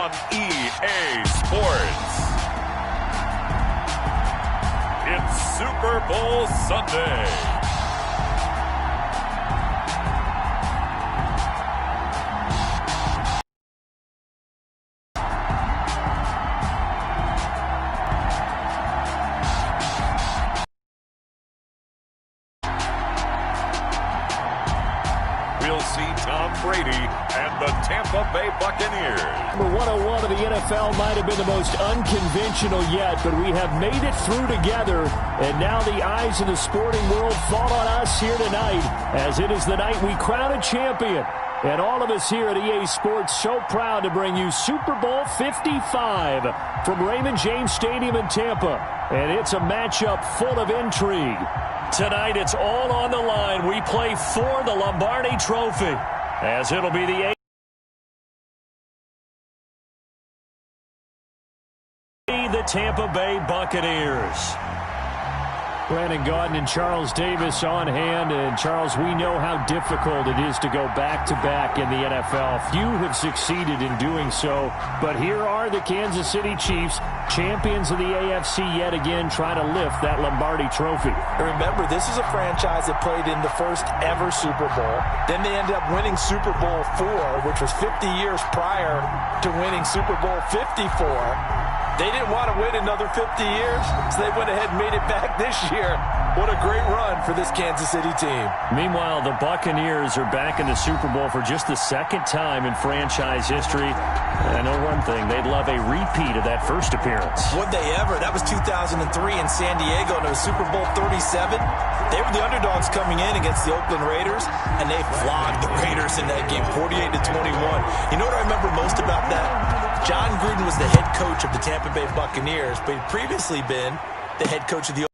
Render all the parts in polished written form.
on EA Sports. It's Super Bowl Sunday. We'll see Tom Brady and the Tampa Bay Buccaneers. Number 101 of the NFL might have been the most unconventional yet, but we have made it through together, and now the eyes of the sporting world fall on us here tonight, as it is the night we crown a champion. And all of us here at EA Sports so proud to bring you Super Bowl 55 from Raymond James Stadium in Tampa. And it's a matchup full of intrigue. Tonight, it's all on the line. We play for the Lombardi Trophy, as it'll be the Tampa Bay Buccaneers. Brandon Gaudin and Charles Davis on hand. And, Charles, we know how difficult it is to go back-to-back in the NFL. Few have succeeded in doing so. But here are the Kansas City Chiefs, champions of the AFC yet again, trying to lift that Lombardi Trophy. Remember, this is a franchise that played in the first ever Super Bowl. Then they ended up winning Super Bowl IV, which was 50 years prior to winning Super Bowl 54. They didn't want to win another 50 years, so they went ahead and made it back this year. What a great run for this Kansas City team. Meanwhile, the Buccaneers are back in the Super Bowl for just the second time in franchise history. I know one thing, they'd love a repeat of that first appearance. Would they ever? That was 2003 in San Diego, and it was Super Bowl 37. They were the underdogs coming in against the Oakland Raiders, and they flogged the Raiders in that game, 48-21. You know what I remember most about that? John Gruden was the head coach of the Tampa Bay Buccaneers, but he'd previously been the head coach of the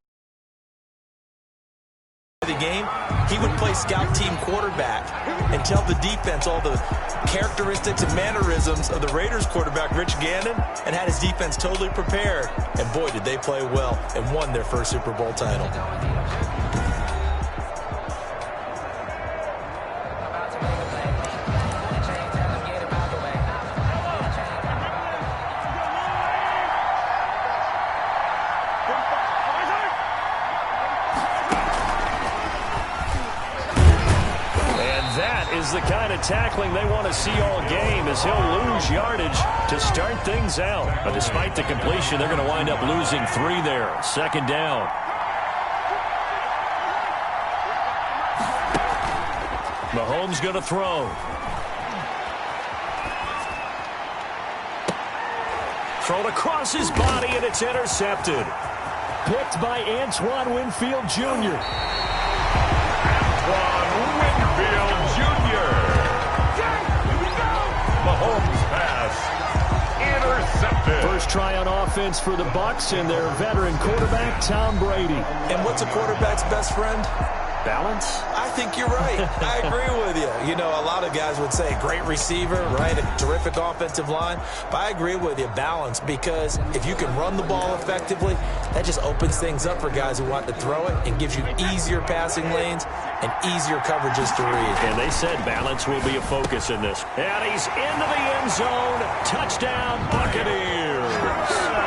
game. He would play scout team quarterback and tell the defense all the characteristics and mannerisms of the Raiders quarterback, Rich Gannon, and had his defense totally prepared. And boy, did they play well and won their first Super Bowl title. Is the kind of tackling they want to see all game, as he'll lose yardage to start things out. But despite the completion, they're going to wind up losing 3 there. Second down. Mahomes going to throw. Thrown across his body, and it's intercepted. Picked by Antoine Winfield Jr. Antoine Winfield Jr. Mahomes pass intercepted. First try on offense for the Bucs and their veteran quarterback, Tom Brady. And what's a quarterback's best friend? Balance? I think you're right. I agree with you. You know, a lot of guys would say great receiver, right? A terrific offensive line. But I agree with you, balance, because if you can run the ball effectively, that just opens things up for guys who want to throw it and gives you easier passing lanes and easier coverages to read. And they said balance will be a focus in this. And he's into the end zone. Touchdown, Buccaneers.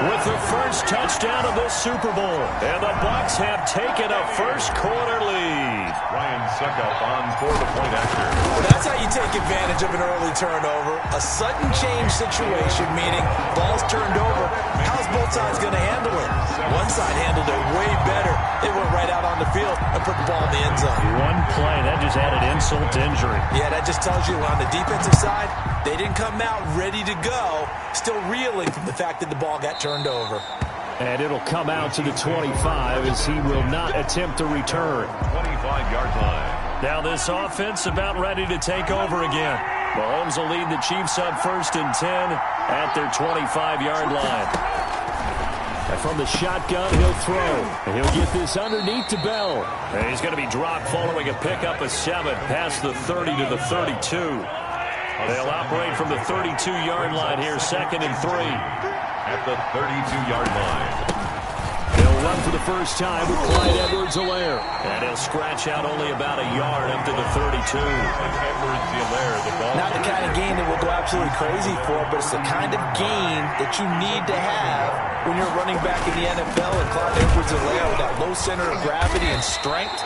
With the first touchdown of this Super Bowl. And the Bucs have taken a first-quarter lead. Ryan Suckup on for the point after. Well, that's how you take advantage of an early turnover. A sudden change situation, meaning ball's turned over. How's both sides going to handle it? One side handled it way better. They went right out on the field and put the ball in the end zone. One play, that just added insult to injury. Yeah, that just tells you on the defensive side, they didn't come out ready to go, still reeling from the fact that the ball got turned over. And it'll come out to the 25 as he will not attempt to return. 25-yard line. Now this offense about ready to take over again. Mahomes will lead the Chiefs up 1st and 10 at their 25-yard line. And from the shotgun, he'll throw. And he'll get this underneath to Bell. And he's going to be dropped following a pickup of 7 past the 30 to the 32. They'll operate from the 32-yard line here, 2nd and 3. At the 32-yard line. He'll run for the first time with Clyde Edwards-Helaire. And he'll scratch out only about a yard up to the 32. Not the kind of gain that will go absolutely crazy for, but it's the kind of gain that you need to have when you're running back in the NFL. And Clyde Edwards-Helaire with that low center of gravity and strength,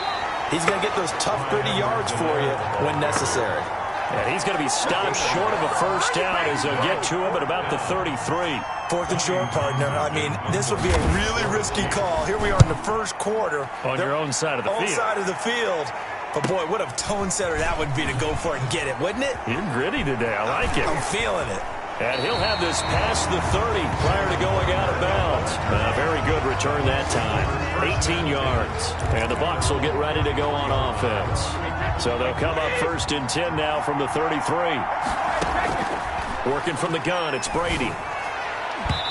he's going to get those tough, gritty yards for you when necessary. And he's going to be stopped short of a first down as they'll get to him at about the 33. Fourth and short, partner. I mean, this would be a really risky call. Here we are in the first quarter. On your own side of the field. Own side of the field. But, boy, what a tone setter that would be to go for it and get it, wouldn't it? You're gritty today. I like it. I'm feeling it. And he'll have this past the 30 prior to going out of bounds. A very good return that time. 18 yards. And the Bucs will get ready to go on offense. So they'll come up first and 10 now from the 33. Working from the gun, it's Brady.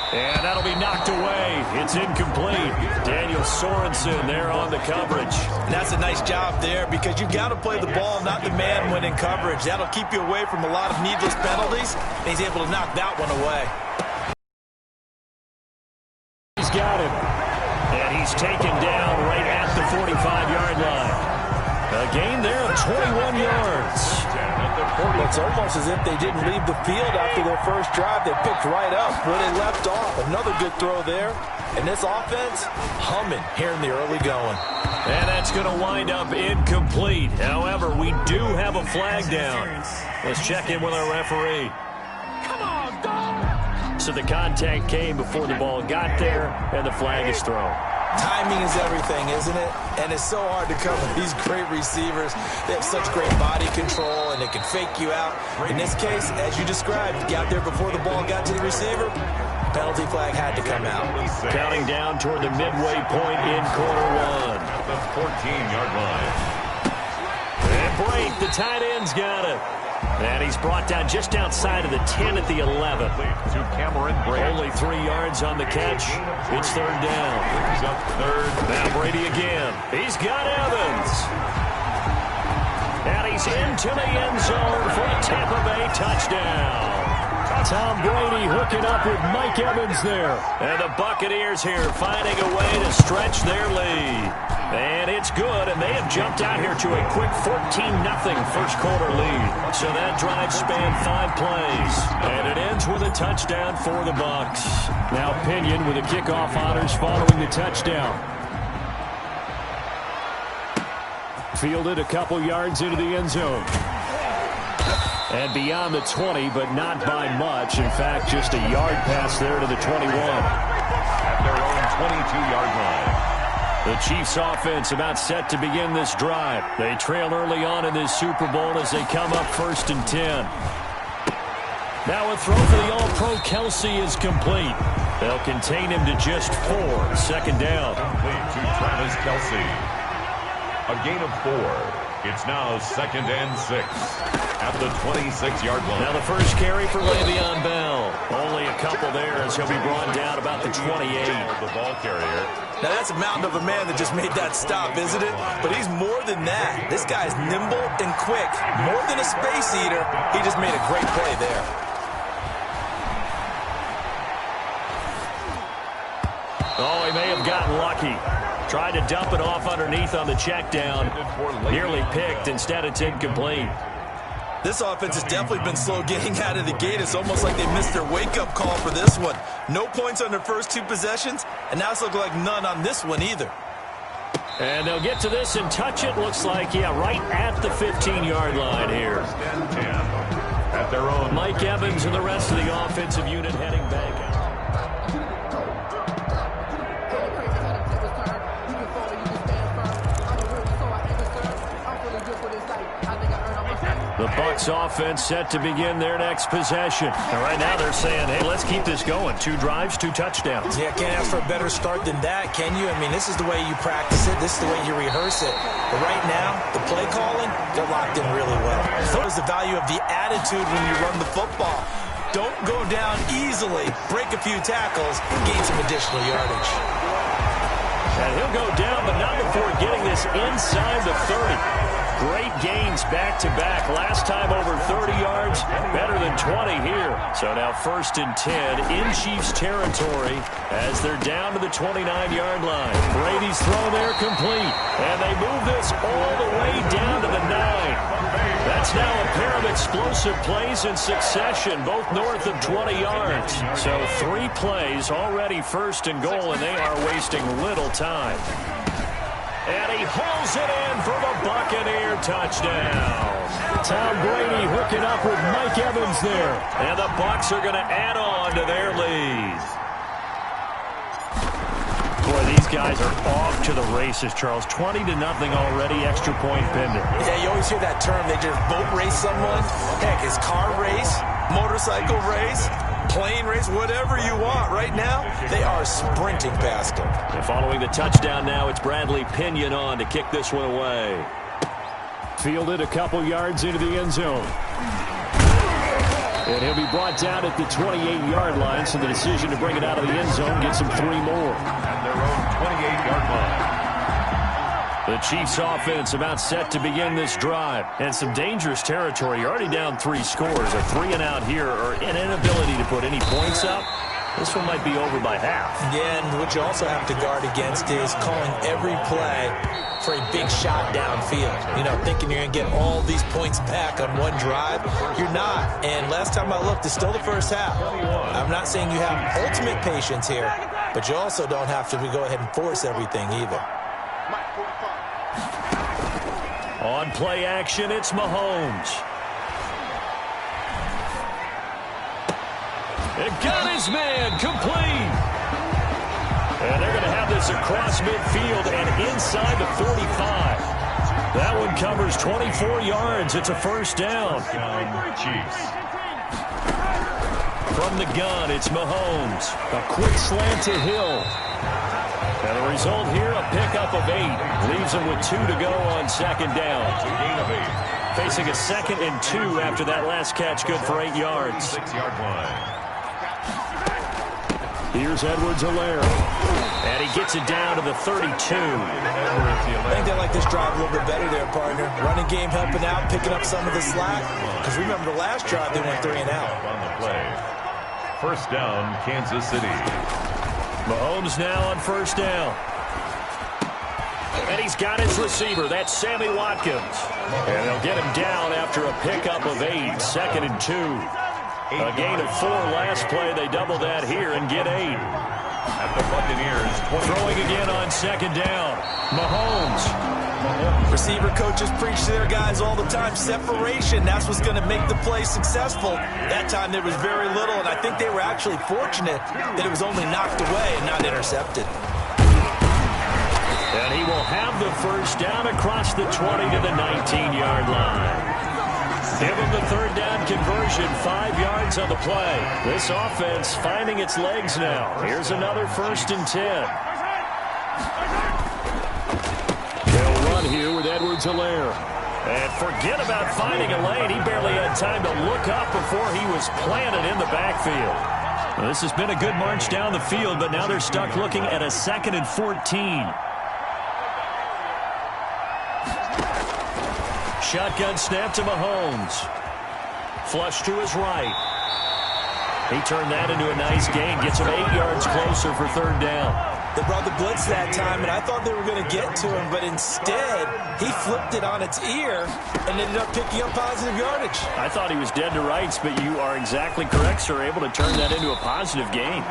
And that'll be knocked away. It's incomplete. Daniel Sorensen there on the coverage. And that's a nice job there because you've got to play the ball, not the man when in coverage. That'll keep you away from a lot of needless penalties. And he's able to knock that one away. He's got him. And he's taken down right at the 45-yard line. A gain there of 21 yards. It's almost as if they didn't leave the field after their first drive. They picked right up where they left off. Another good throw there. And this offense, humming here in the early going. And that's going to wind up incomplete. However, we do have a flag down. Let's check in with our referee. Come on, dog! So the contact came before the ball got there, and the flag is thrown. Timing is everything, isn't it? And it's so hard to cover these great receivers. They have such great body control, and they can fake you out. In this case, as you described, got there before the ball got to the receiver. Penalty flag had to come out. Counting down toward the midway point in quarter one. At the 14-yard line. And Brake, the tight end's got it. And he's brought down just outside of the 10 at the 11. To Cameron Brady. Only 3 yards on the catch. It's third down. Brings up third. Now Brady again. He's got Evans. And he's into the end zone for a Tampa Bay touchdown. Tom Brady hooking up with Mike Evans there. And the Buccaneers here finding a way to stretch their lead. And it's good, and they have jumped out here to a quick 14-0 first quarter lead. So that drive spanned 5 plays. And it ends with a touchdown for the Bucs. Now Pinion with the kickoff honors following the touchdown. Fielded a couple yards into the end zone. And beyond the 20, but not by much. In fact, just a yard pass there to the 21. At their own 22-yard line. The Chiefs offense about set to begin this drive. They trail early on in this Super Bowl as they come up first and 10. Now a throw for the All-Pro Kelsey is complete. They'll contain him to just 4. Second down. Complete to Travis Kelsey. A gain of 4. It's now 2nd and 6 at the 26-yard line. Now the first carry for Le'Veon Bell. Only a couple there as he'll be brought down about the 28. The ball carrier. Now that's a mountain of a man that just made that stop, isn't it? But he's more than that. This guy's nimble and quick. More than a space eater. He just made a great play there. Oh, he may have gotten lucky. Tried to dump it off underneath on the check down. Nearly picked. Instead, it's incomplete. This offense has definitely been slow getting out of the gate. It's almost like they missed their wake-up call for this one. No points on their first 2 possessions, and now it's looking like none on this one either. And they'll get to this and touch it. Looks like, yeah, right at the 15-yard line here. At their own. Mike Evans and the rest of the offensive unit heading back out. The Bucs offense set to begin their next possession. And right now they're saying, hey, let's keep this going. 2 drives, 2 touchdowns. Yeah, can't ask for a better start than that, can you? I mean, this is the way you practice it. This is the way you rehearse it. But right now, the play calling, they're locked in really well. So is the value of the attitude when you run the football. Don't go down easily, break a few tackles, gain some additional yardage. And he'll go down, but not before getting this inside the 30. Great gains back-to-back. Last time over 30 yards, better than 20 here. So now 1st and 10 in Chiefs territory as they're down to the 29-yard line. Brady's throw there complete. And they move this all the way down to the 9. That's now a pair of explosive plays in succession, both north of 20 yards. So 3 plays already 1st and goal, and they are wasting little time. And he hauls it in for the Buccaneer touchdown. Tom Brady hooking up with Mike Evans there. And the Bucs are going to add on to their lead. Boy, these guys are off to the races, Charles. 20-0 already, extra point pending. Yeah, you always hear that term. They just boat race someone. Heck, it's car race, motorcycle race, plane race, whatever you want. Right now, they are sprinting past them. And following the touchdown now, it's Bradley Pinion on to kick this one away. Fielded a couple yards into the end zone. And he'll be brought down at the 28-yard line, so the decision to bring it out of the end zone gets him 3 more. At their own 28-yard line. The Chiefs offense about set to begin this drive. And some dangerous territory. You're already down 3 scores. A 3 and out here, or an inability to put any points up. This one might be over by half. Yeah, and what you also have to guard against is calling every play for a big shot downfield. You know, thinking you're going to get all these points back on one drive. You're not. And last time I looked, it's still the first half. I'm not saying you have ultimate patience here, but you also don't have to go ahead and force everything either. On play action, it's Mahomes. It got his man complete. And they're going to have this across midfield and inside the 45. That one covers 24 yards. It's a 1st down. Chiefs. From the gun, it's Mahomes. A quick slant to Hill. And the result here, a pickup of 8. Leaves him with 2 to go on 2nd down. Gain of 8. Facing a 2nd and 2 after that last catch, good for 8 yards. 6-yard line. Here's Edwards-Helaire. And he gets it down to the 32. I think they like this drive a little bit better there, partner. Running game helping out, picking up some of the slack. Because remember, the last drive, they went 3 and out. On the play. 1st down, Kansas City. Mahomes now on 1st down. And he's got his receiver. That's Sammy Watkins. And they'll get him down after a pickup of 8. 2nd and 2. A gain of 4 last play. They double that here and get 8. At the Buccaneers, throwing again on 2nd down. Mahomes. Receiver coaches preach to their guys all the time. Separation, that's what's going to make the play successful. That time there was very little, and I think they were actually fortunate that it was only knocked away and not intercepted. And he will have the 1st down across the 20 to the 19-yard line. Give him the 3rd down conversion, 5 yards on the play. This offense finding its legs now. Here's another 1st and 10. They'll run here with Edwards-Helaire. And forget about finding a lane. He barely had time to look up before he was planted in the backfield. Well, this has been a good march down the field, but now they're stuck looking at a 2nd and 14. Shotgun snap to Mahomes. Flush to his right. He turned that into a nice gain. Gets him 8 yards closer for 3rd down. They brought the blitz that time, and I thought they were going to get to him, but instead, he flipped it on its ear and ended up picking up positive yardage. I thought he was dead to rights, but you are exactly correct, sir. Able to turn that into a positive gain.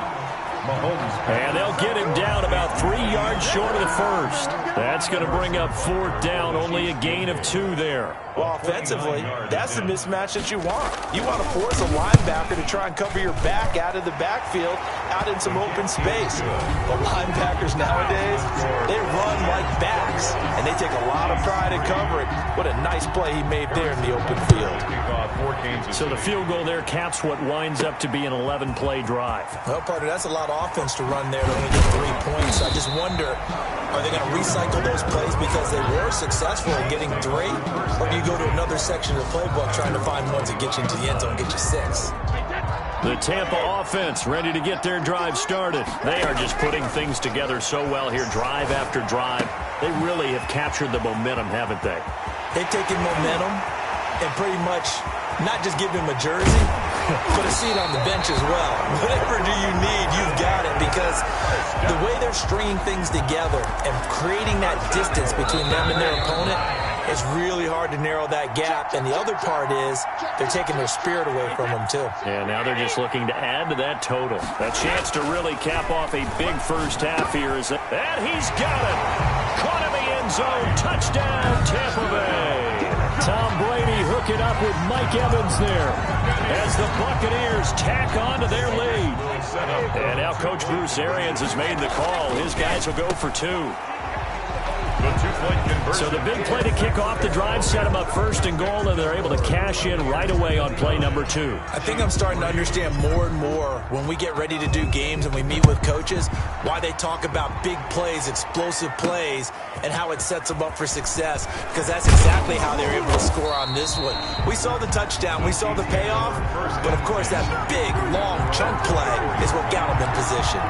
Mahomes. And they'll get him down about 3 yards short of the 1st. That's going to bring up 4th down, only a gain of 2 there. Well, offensively, that's the mismatch that you want. You want to force a linebacker to try and cover your back out of the backfield, out in some open space. But linebackers nowadays, they run like backs, and they take a lot of pride in covering. What a nice play he made there in the open field. So the field goal there caps what winds up to be an 11-play drive. Well, partner, that's a lot of offense to run there to only get 3 points. I just wonder, are they going to recycle those plays because they were successful in getting 3? Or do you go to another section of the playbook trying to find ones that get you into the end zone and get you 6? The Tampa offense ready to get their drive started. They are just putting things together so well here, drive after drive. They really have captured the momentum, haven't they? They've taken momentum and pretty much not just give him a jersey, but a seat on the bench as well. Whatever do you need, you've got it, because the way they're stringing things together and creating that distance between them and their opponent, it's really hard to narrow that gap. And the other part is they're taking their spirit away from them, too. And now they're just looking to add to that total. A chance to really cap off a big first half here. And he's got it. Caught in the end zone. Touchdown, Tampa Bay. Tom Brady hooking up with Mike Evans there as the Buccaneers tack on to their lead. And now Coach Bruce Arians has made the call. His guys will go for 2. So the big play to kick off the drive set them up first and goal, and they're able to cash in right away on play number 2. I think I'm starting to understand more and more when we get ready to do games and we meet with coaches why they talk about big plays, explosive plays, and how it sets them up for success, because that's exactly how they were able to score on this one. We saw the touchdown, we saw the payoff, but of course that big, long chunk play is what got them in position.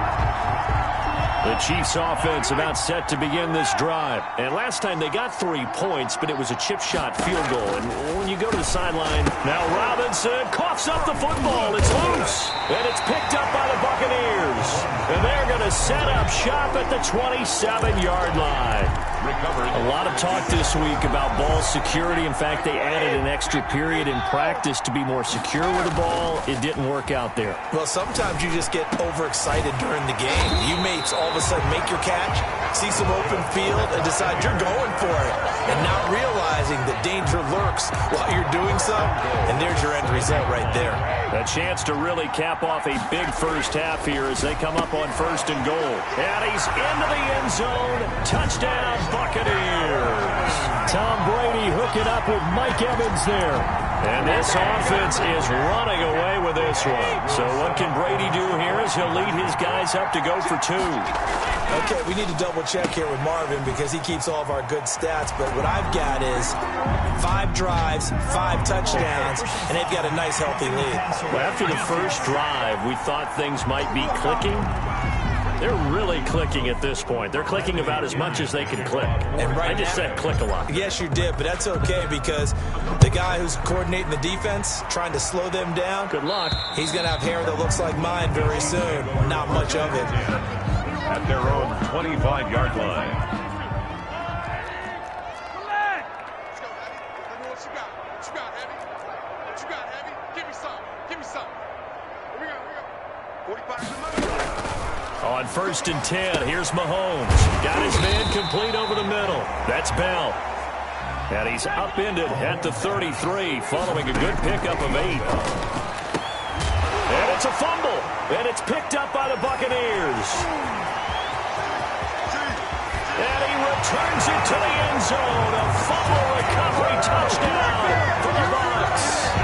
The Chiefs offense about set to begin this drive. And last time they got 3 points, but it was a chip shot field goal. And when you go to the sideline, now Robinson coughs up the football. It's loose. And it's picked up by the Buccaneers. And they're going to set up shop at the 27-yard line. A lot of talk this week about ball security. In fact, they added an extra period in practice to be more secure with the ball. It didn't work out there. Well, sometimes you just get overexcited during the game. You may all of a sudden make your catch, see some open field, and decide you're going for it, and not realizing that danger lurks while you're doing so, and there's your end result right there. A chance to really cap off a big first half here as they come up on first and goal. And he's into the end zone. Touchdown, Buccaneers. Tom Brady hooking up with Mike Evans there. And this offense is running away with this one. So what can Brady do here as he'll lead his guys up to go for 2. Okay, we need to double check here with Marvin because he keeps all of our good stats. But what I've got is 5 drives, 5 touchdowns, and they've got a nice, healthy lead. Well, after the first drive, we thought things might be clicking. They're really clicking at this point. They're clicking about as much as they can click. And right I just said click a lot. Yes, you did, but that's okay because the guy who's coordinating the defense, trying to slow them down, good luck. He's going to have hair that looks like mine very soon. Not much of it. At their own 25-yard line. What you got, Heavy? What you got, Heavy? Give me some. Give me some. Here we go. 45 to the middle. On first and 10, here's Mahomes. Got his man complete over the middle. That's Bell. And he's upended at the 33, following a good pickup of 8. And it's a fumble. And it's picked up by the Buccaneers. And he returns it to the end zone. A fumble recovery touchdown for the Bucs.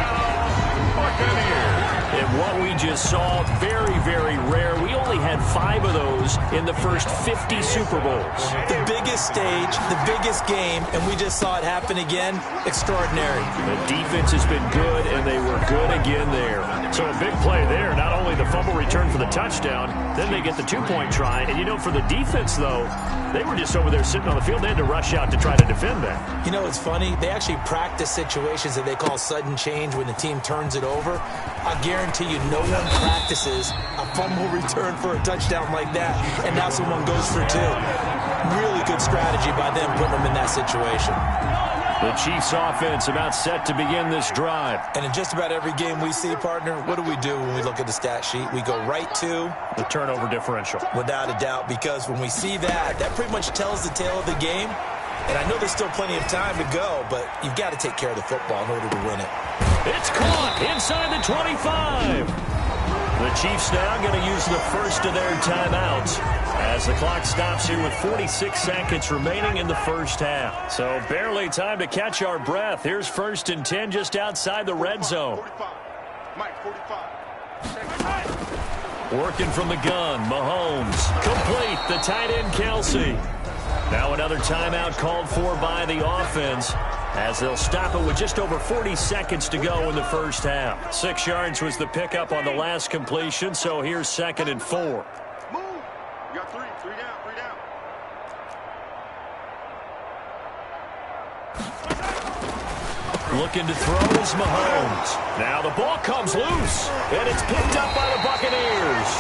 Buccaneers. And what we just saw, very, very rare. We only had 5 of those in the first 50 Super Bowls. The biggest stage, the biggest game, and we just saw it happen again. Extraordinary. The defense has been good, and they were good again there. So a big play there. Not only the fumble return for the touchdown, then they get the 2-point try. And, you know, for the defense, though, they were just over there sitting on the field. They had to rush out to try to defend that. You know, it's funny. They actually practice situations that they call sudden change when the team turns it over. I guarantee you no one practices a fumble return for a touchdown like that, and now someone goes for 2. Really good strategy by them putting them in that situation. The Chiefs offense about set to begin this drive. And in just about every game we see, partner, what do when we look at the stat sheet? We go right to the turnover differential. Without a doubt, because when we see that, that pretty much tells the tale of the game. And I know there's still plenty of time to go, but you've got to take care of the football in order to win it. It's caught inside the 25. The Chiefs now going to use the first of their timeouts as the clock stops here with 46 seconds remaining in the first half. So barely time to catch our breath. Here's first and 10 just outside the red zone. 45. Mike, 45. Working from the gun, Mahomes. Complete, the tight end, Kelsey. Now another timeout called for by the offense. as they'll stop it with just over 40 seconds to go in the first half. 6 yards was the pickup on the last completion, so here's 2nd and 4. Move. You got 3 down, 3 down. Looking to throw is Mahomes. Now the ball comes loose, and it's picked up by the Buccaneers.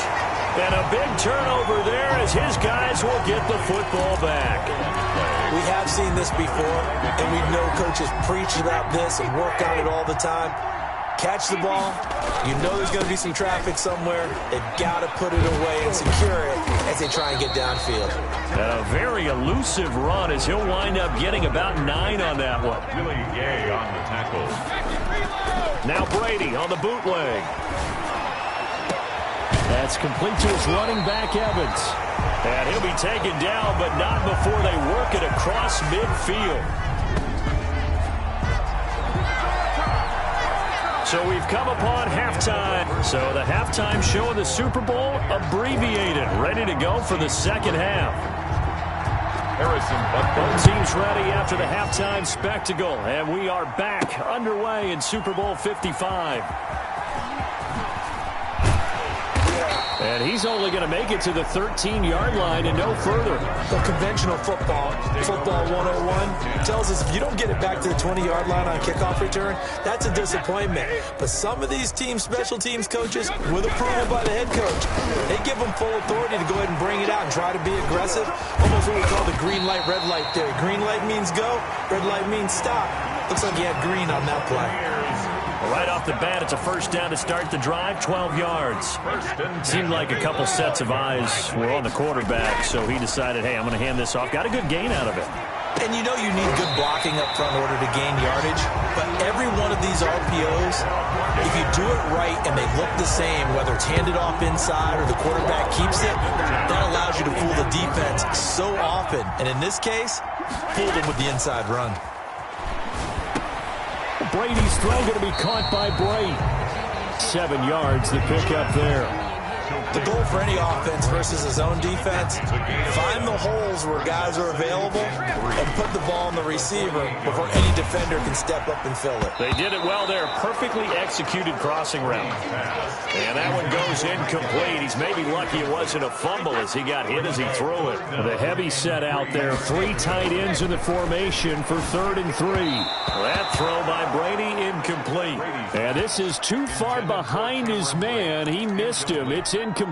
And a big turnover there as his guys will get the football back. We have seen this before, and we know coaches preach about this and work on it all the time. Catch the ball. You know there's going to be some traffic somewhere. They've got to put it away and secure it as they try and get downfield. And a very elusive run as he'll wind up getting about 9 on that one. Billy Gay on the tackle. Now Brady on the bootleg. That's complete to his running back, Evans. And he'll be taken down, but not before they work it across midfield. So we've come upon halftime. So the halftime show of the Super Bowl abbreviated, ready to go for the second half. Both teams ready after the halftime spectacle, and we are back underway in Super Bowl 55. And he's only going to make it to the 13-yard line and no further. The conventional football 101, tells us if you don't get it back to the 20-yard line on kickoff return, that's a disappointment. But some of these special teams coaches, with approval by the head coach, they give them full authority to go ahead and bring it out and try to be aggressive. Almost what we call the green light, red light theory. Green light means go, red light means stop. Looks like he had green on that play. Right off the bat, it's a first down to start the drive, 12 yards. Seemed like a couple sets of eyes were on the quarterback, so he decided, hey, I'm going to hand this off. Got a good gain out of it. And you know you need good blocking up front in order to gain yardage, but every one of these RPOs, if you do it right and they look the same, whether it's handed off inside or the quarterback keeps it, that allows you to fool the defense so often. And in this case, fooled them with the inside run. Brady's throw going to be caught by Bray. 7 yards, the pickup there. The goal for any offense versus his own defense, find the holes where guys are available and put the ball on the receiver before any defender can step up and fill it. They did it well there. Perfectly executed crossing route. And that one goes incomplete. He's maybe lucky it wasn't a fumble as he got hit as he threw it. The heavy set out there. 3 tight ends in the formation for 3rd and 3. That throw by Brady incomplete. And this is too far behind his man. He missed him. It's incomplete.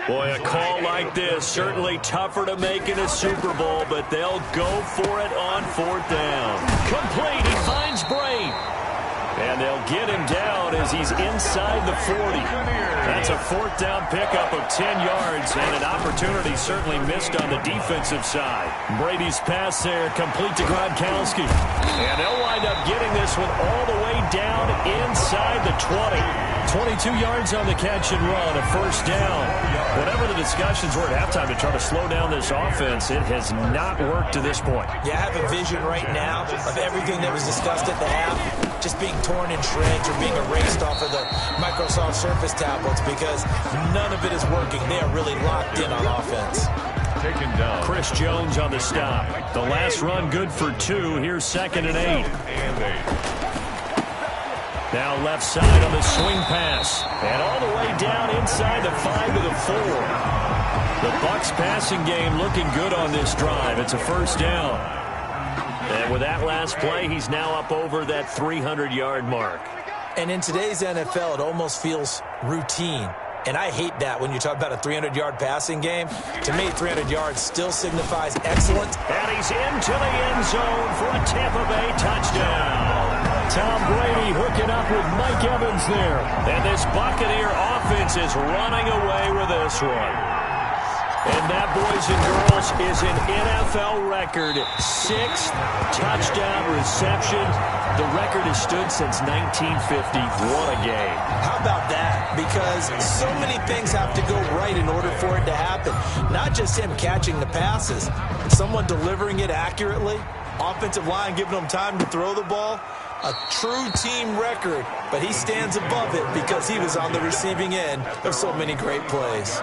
Boy, a call like this, certainly tougher to make in a Super Bowl, but they'll go for it on 4th down. Complete, he finds Bray. And they'll get him down as he's inside the 40. That's a 4th down pickup of 10 yards and an opportunity certainly missed on the defensive side. Brady's pass there, complete to Gronkowski. And they'll wind up getting this one all the way down inside the 20. 22 yards on the catch and run, a 1st down. Whatever the discussions were at halftime to try to slow down this offense, it has not worked to this point. Yeah, I have a vision right now of everything that was discussed at the half just being torn in shreds or being erased off of the Microsoft Surface tablets because none of it is working. They are really locked in on offense. Taken down. Chris Jones on the stop. The last run good for 2. Here's 2nd and 8. Now left side on the swing pass. And all the way down inside the 5 to the 4. The Bucs passing game looking good on this drive. It's a 1st down. And with that last play, he's now up over that 300-yard mark. And in today's NFL, it almost feels routine. And I hate that when you talk about a 300-yard passing game. To me, 300 yards still signifies excellent. And he's into the end zone for a Tampa Bay touchdown. Tom Brady hooking up with Mike Evans there. And this Buccaneer offense is running away with this one. And that, boys and girls, is an NFL record 6th touchdown reception. The record has stood since 1950. What a game. How about that? Because so many things have to go right in order for it to happen. Not just him catching the passes, but someone delivering it accurately, offensive line giving them time to throw the ball. A true team record but he stands above it because he was on the receiving end of so many great plays.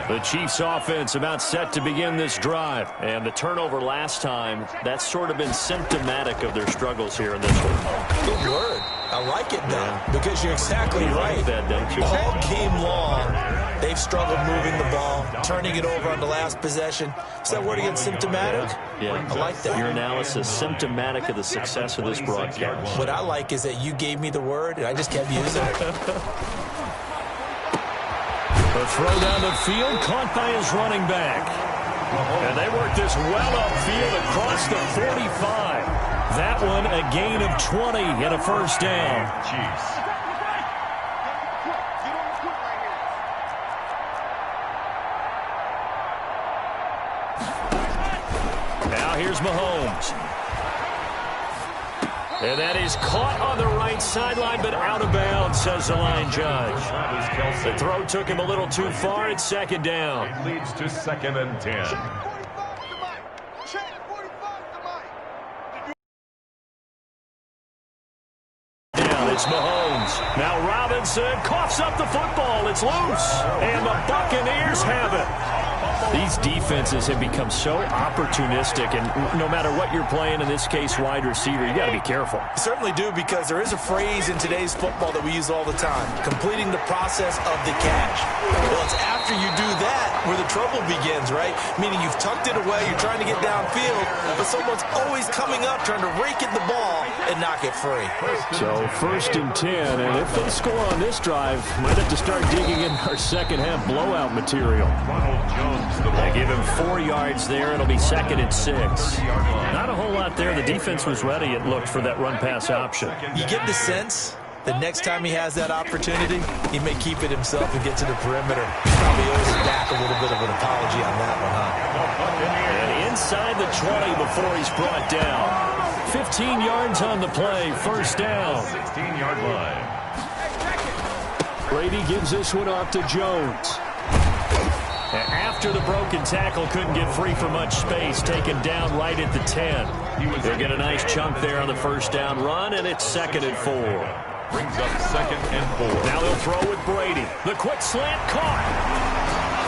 The Chiefs offense about set to begin this drive. And the turnover last time, that's sort of been symptomatic of their struggles here in this one. Good word. I like it, though, because you're exactly right. Like that, don't you? All game long, they've struggled moving the ball, turning it over on the last possession. Is that word again, symptomatic? Yeah. I like that. Your analysis, symptomatic of the success of this broadcast. What I like is that you gave me the word, and I just kept using it. The throw down the field, caught by his running back. And they work this well upfield across the 45. That one a gain of 20 and a first down. Chiefs. Now here's Mahomes. And that is caught on the right sideline, but out of bounds, says the line judge. The throw took him a little too far. It's second down. It leads to 2nd and 10. It's Mahomes. Now Robinson coughs up the football. It's loose. And the Buccaneers have it. These defenses have become so opportunistic, and no matter what you're playing, in this case wide receiver, you got to be careful. You certainly do, because there is a phrase in today's football that we use all the time: completing the process of the catch. Well, it's after you do that where the trouble begins, right? Meaning you've tucked it away, you're trying to get downfield, but someone's always coming up trying to rake at the ball and knock it free. So 1st and 10, and if they score on this drive, might have to start digging in our second half blowout material. Ronald Jones. They give him 4 yards there. It'll be 2nd and 6. Not a whole lot there. The defense was ready, it looked, for that run-pass option. You get the sense that next time he has that opportunity, he may keep it himself and get to the perimeter. Probably owes him back a little bit of an apology on that one, huh? And inside the 20 before he's brought down. 15 yards on the play. First down. 16-yard line. Brady gives this one off to Jones. After the broken tackle, couldn't get free for much space, taken down right at the 10. They'll get a nice chunk there on the first down run, and it's 2nd and 4. Brings up 2nd and 4. Now they'll throw with Brady. The quick slant caught.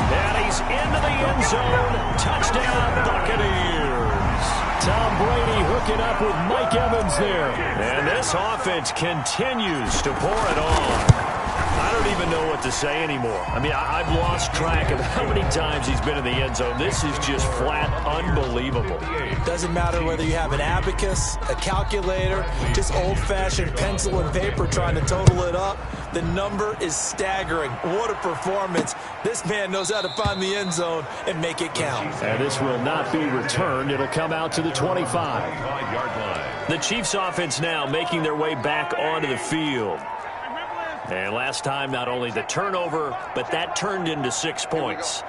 And he's into the end zone. Touchdown, Buccaneers. Tom Brady hooking up with Mike Evans there. And this offense continues to pour it on. I don't even know what to say anymore. I mean, I've lost track of how many times he's been in the end zone. This is just flat unbelievable. Doesn't matter whether you have an abacus, a calculator, just old-fashioned pencil and paper trying to total it up. The number is staggering. What a performance. This man knows how to find the end zone and make it count. And this will not be returned. It'll come out to the 25. 5-yard line. The Chiefs offense now making their way back onto the field. And last time, not only the turnover, but that turned into 6 points.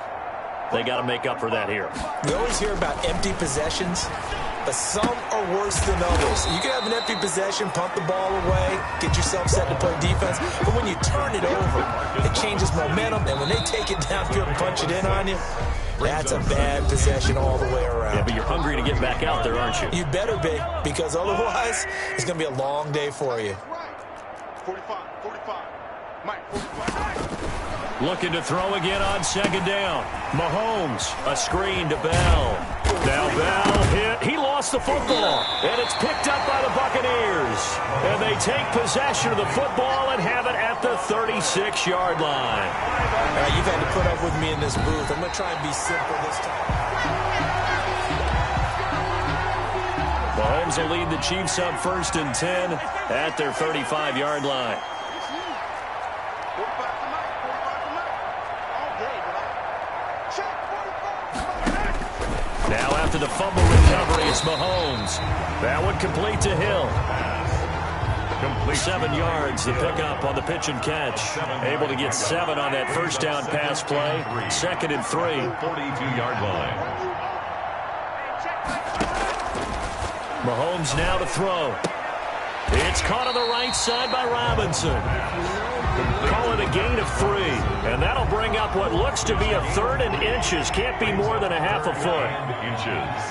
They got to make up for that here. We always hear about empty possessions, but some are worse than others. You can have an empty possession, pump the ball away, get yourself set to play defense, but when you turn it over, it changes momentum, and when they take it downfield and punch it in on you, that's a bad possession all the way around. Yeah, but you're hungry to get back out there, aren't you? You better be, because otherwise, it's going to be a long day for you. 45. Mike, 45. Looking to throw again on 2nd down. Mahomes, a screen to Bell. Now Bell hit. He lost the football, and it's picked up by the Buccaneers. And they take possession of the football and have it at the 36-yard line. You've had to put up with me in this booth. I'm going to try and be simple this time. Mahomes will lead the Chiefs up 1st and 10 at their 35-yard line. Now after the fumble recovery, it's Mahomes. That one complete to Hill. 7 yards, the pickup on the pitch and catch. Able to get 7 on that first down pass play. 2nd and 3. 42-yard line. Mahomes now to throw. It's caught on the right side by Robinson. Call it a gain of 3. And that'll bring up what looks to be a 3rd and inches. Can't be more than a half a foot. Inches.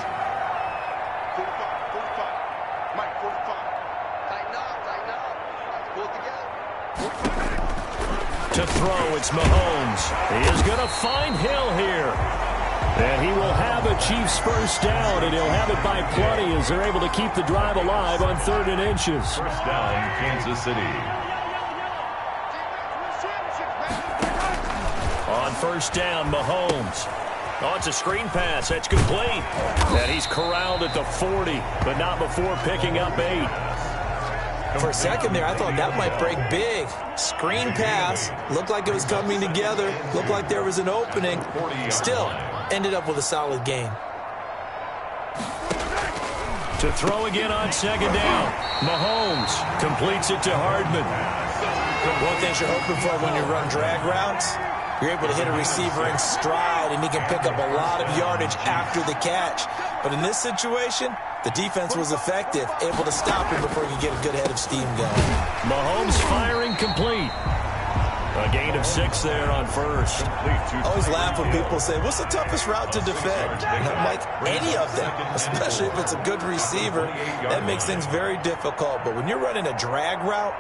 45. Mike, 45. Tighten up. Pull it together. To throw, it's Mahomes. He is going to find Hill here. And he will have a Chiefs first down, and he'll have it by plenty as they're able to keep the drive alive on 3rd and inches. First down, Kansas City. On first down, Mahomes. Oh, it's a screen pass. That's complete. And he's corralled at the 40, but not before picking up 8. For a second there, I thought that might break big. Screen pass. Looked like it was coming together. Looked like there was an opening. Still, ended up with a solid gain. To throw again on 2nd down. Mahomes completes it to Hardman. One thing you're hoping for when you run drag routes, you're able to hit a receiver in stride, and he can pick up a lot of yardage after the catch. But in this situation, the defense was effective, able to stop him before he could get a good head of steam going. Mahomes firing complete. A gain of 6 there on first. I always laugh when people say, what's the toughest route to defend? And I'm like, any of them, especially if it's a good receiver. That makes things very difficult. But when you're running a drag route,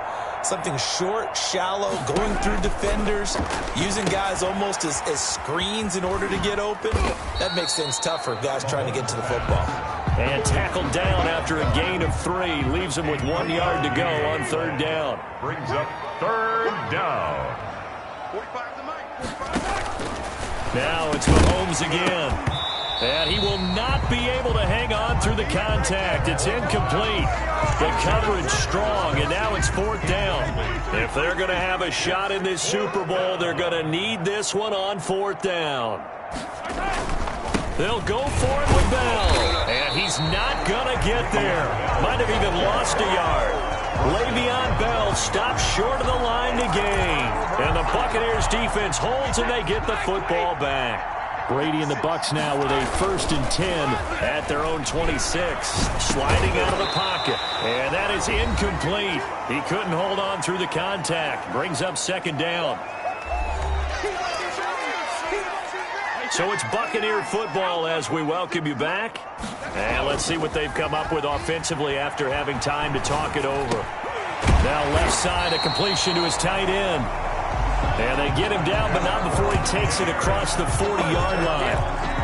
something short, shallow, going through defenders, using guys almost as screens in order to get open, that makes things tough for guys trying to get to the football. And tackled down after a gain of 3. Leaves him with 1 yard to go on 3rd down. Brings up 3rd down. 45 to Mike. Now it's Mahomes again. And he will not be able to hang on through the contact. It's incomplete. The coverage strong, and now it's 4th down. If they're going to have a shot in this Super Bowl, they're going to need this one on 4th down. They'll go for it with Bell. And he's not going to get there. Might have even lost a yard. Le'Veon Bell stops short of the line to gain. And the Buccaneers defense holds, and they get the football back. Brady and the Bucs now with a 1st and 10 at their own 26. Sliding out of the pocket. And that is incomplete. He couldn't hold on through the contact. Brings up 2nd down. So it's Buccaneer football as we welcome you back. And let's see what they've come up with offensively after having time to talk it over. Now left side, a completion to his tight end. And they get him down, but not before he takes it across the 40-yard line.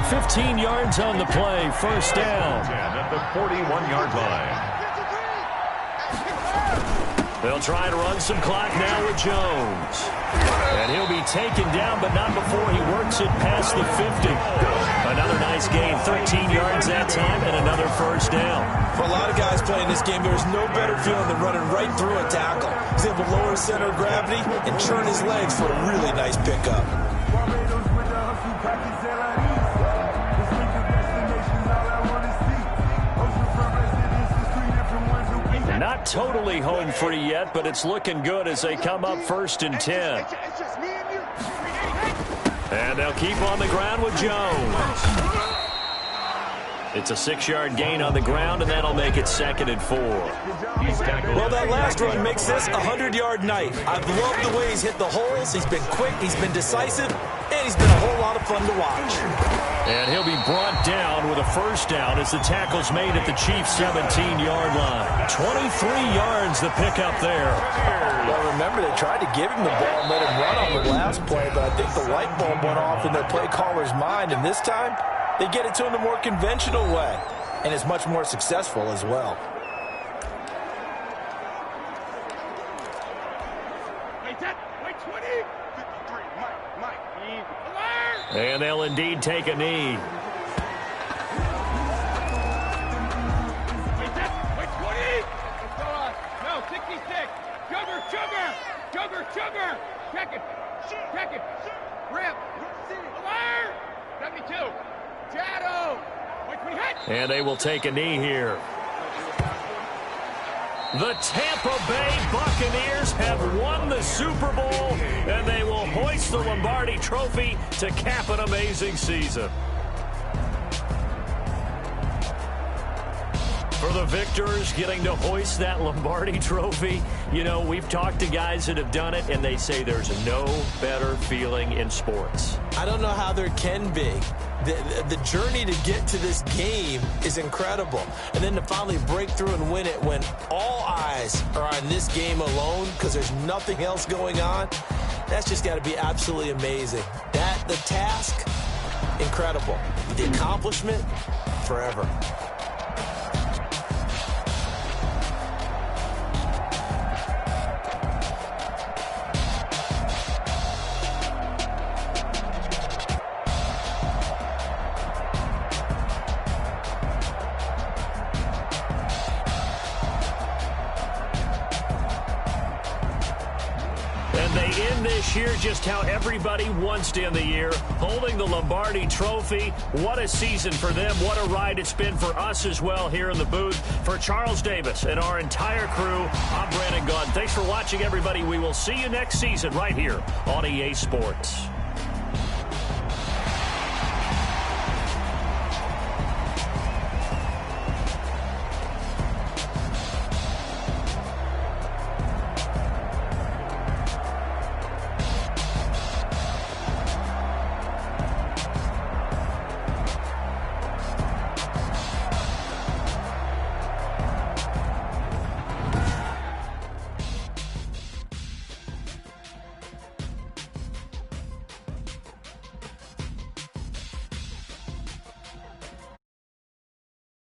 15 yards on the play, 1st down. At the 41-yard line. They'll try to run some clock now with Jones. And he'll be taken down, but not before he works it past the 50. Another nice gain, 13 yards that time, and another 1st down. For a lot of guys playing this game, there's no better feeling than running right through a tackle. He's able to lower his center of gravity and churn his legs for a really nice pickup. Not totally home free yet, but it's looking good as they come up 1st and 10. And they'll keep on the ground with Jones. It's a 6-yard gain on the ground, and that'll make it 2nd and 4. Well, that last run makes this a 100-yard night. I've loved the way he's hit the holes. He's been quick, he's been decisive, and he's been a whole lot of fun to watch. And he'll be brought down with a 1st down as the tackle's made at the Chiefs' 17-yard line. 23 yards the pickup there. Well, remember, they tried to give him the ball and let him run on the last play, but I think the light bulb went off in their play caller's mind, and this time they get it to him the more conventional way, and it's much more successful as well. And they'll indeed take a knee. No, 66. Sugar. Check it. Rip. Alert. 72. Shadow. And they will take a knee here. The Tampa Bay Buccaneers have won the Super Bowl, and they will hoist the Lombardi Trophy to cap an amazing season. For the victors getting to hoist that Lombardi Trophy, you know, we've talked to guys that have done it, and they say there's no better feeling in sports. I don't know how there can be. The journey to get to this game is incredible. And then to finally break through and win it when all eyes are on this game alone because there's nothing else going on, That's just got to be absolutely amazing. The task, incredible. The accomplishment, forever. And they end this year just how everybody wants to end the year, holding the Lombardi Trophy. What a season for them. What a ride it's been for us as well here in the booth. For Charles Davis and our entire crew, I'm Brandon Gunn. Thanks for watching, everybody. We will see you next season right here on EA Sports.